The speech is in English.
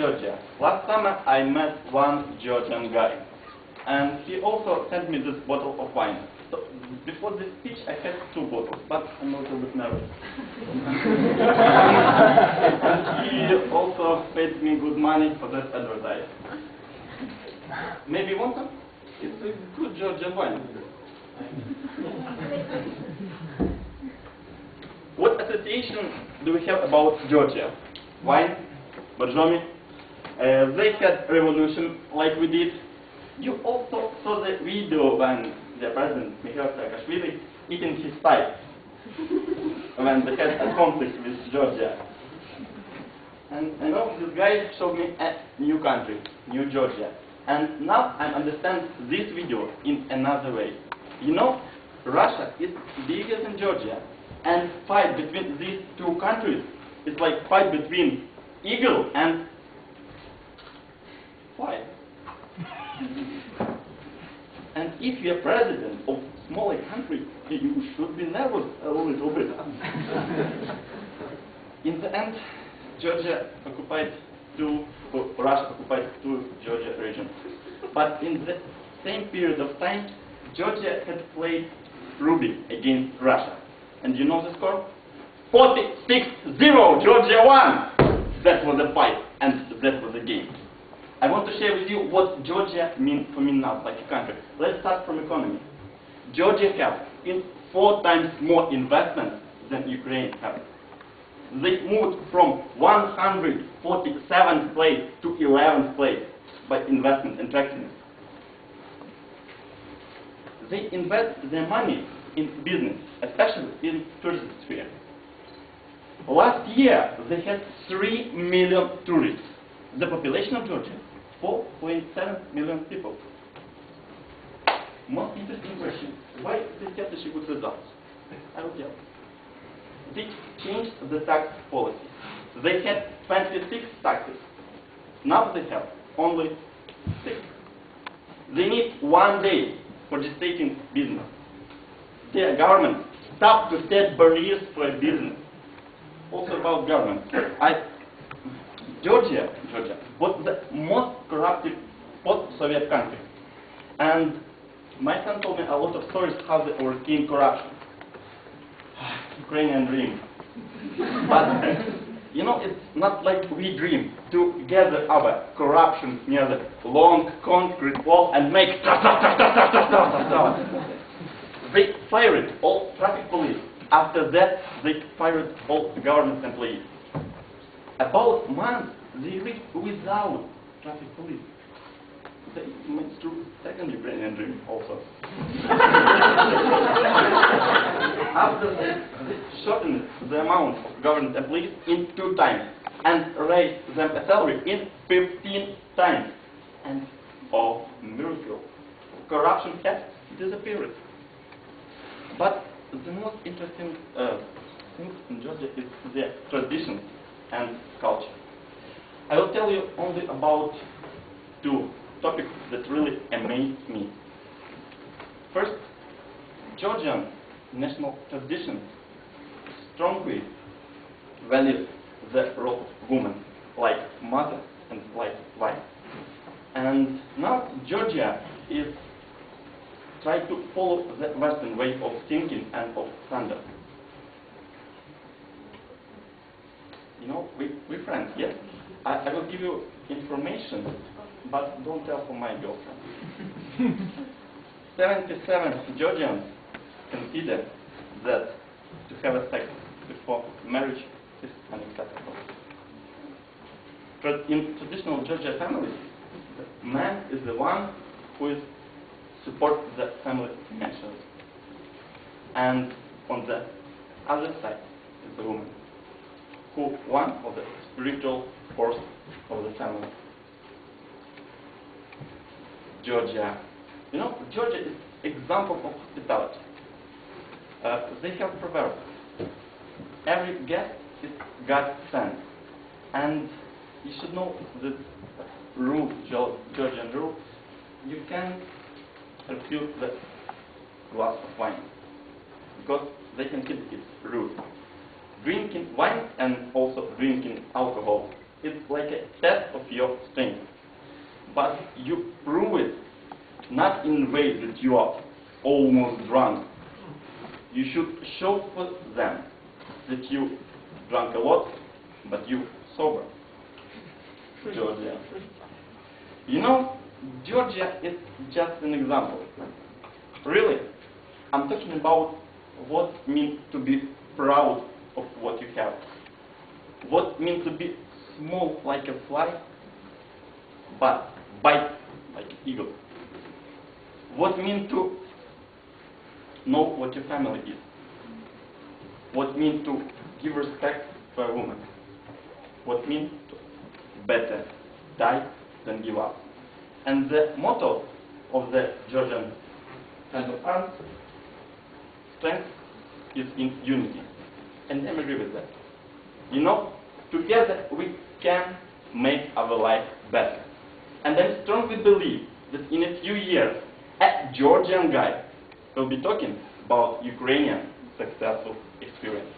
Georgia. Last summer I met one Georgian guy, and he also sent me this bottle of wine. So before this speech I had 2 bottles, but I'm a little bit nervous. And he also paid me good money for that advertising. Maybe you want some? It's a good Georgian wine. What association do we have about Georgia? Wine, Borjomi. They had revolution like we did. You also saw the video when the president Mikhail Saakashvili eating his pie when they had a conflict with Georgia. And I know this guy showed me a new country, New Georgia. And now I understand this video in another way. You know, Russia is bigger than Georgia, and fight between these 2 countries is like fight between eagle and fly. And if you're president of smaller country, you should be nervous a little bit. In the end, Russia occupied 2 Georgia regions. But in the same period of time, Georgia had played rugby against Russia. And you know the score? 46-0, Georgia won! That was the fight, and that was the game. I want to share with you what Georgia means for me now, like a country. Let's start from economy. Georgia has 4 times more investment than Ukraine has. They moved from 147th place to 11th place by investment and attractiveness. They invest their money in business, especially in tourism sphere. Last year, they had 3 million tourists. The population of Georgia, 4.7 million people. Most interesting question, why they get such good results? I will tell you. They changed the tax policy. They had 26 taxes. Now they have only 6. They need 1 day for registrating business. Their government stopped to set barriers for a business. Also about government. Georgia was the most corrupted post-Soviet country. And my son told me a lot of stories how they overcame corruption. Ukrainian dream. But, you know, it's not like we dream to gather our corruption near the long concrete wall and make They fired all traffic police. After that, they fired all government employees. About a month, they reached without traffic police. They went through second Ukrainian dream also. After that, they shortened the amount of government employees in 2 times and raised them a salary in 15 times. And oh, miracle, corruption has disappeared. But the most interesting thing in Georgia is their traditions and culture. I will tell you only about 2 topics that really amazed me. First, Georgian national traditions strongly value the role of women, like mother and like wife. And now Georgia is trying to follow the Western way of thinking and of standard. You know, we're friends, yes? I will give you information, but don't tell for my girlfriend. 77 Georgians consider that to have a sex before marriage is unacceptable. But in traditional Georgia families, the man is the one who supports the family financially. And on the other side is the woman, who one of the spiritual force of the family. Georgia. You know, Georgia is example of hospitality. They have a proverb. Every guest is God sent. And you should know this rule, Georgian rule. You can refill the glass of wine because they consider it rude. Drinking wine and also drinking alcohol it's like a test of your strength. But you prove it not in a way that you are almost drunk. You should show for them that you drank a lot, but you sober. Georgia. You know, Georgia is just an example. Really, I'm talking about what it means to be proud of what you have. What it means to be small like a fly, but bite like an eagle. What it means to know what your family is. What it means to give respect to a woman. What it means to better die than give up. And the motto of the Georgian kind of arms, strength is in unity. And I agree with that. You know, together we can make our life better. And I strongly believe that in a few years, a Georgian guy will be talking about Ukrainian successful experience.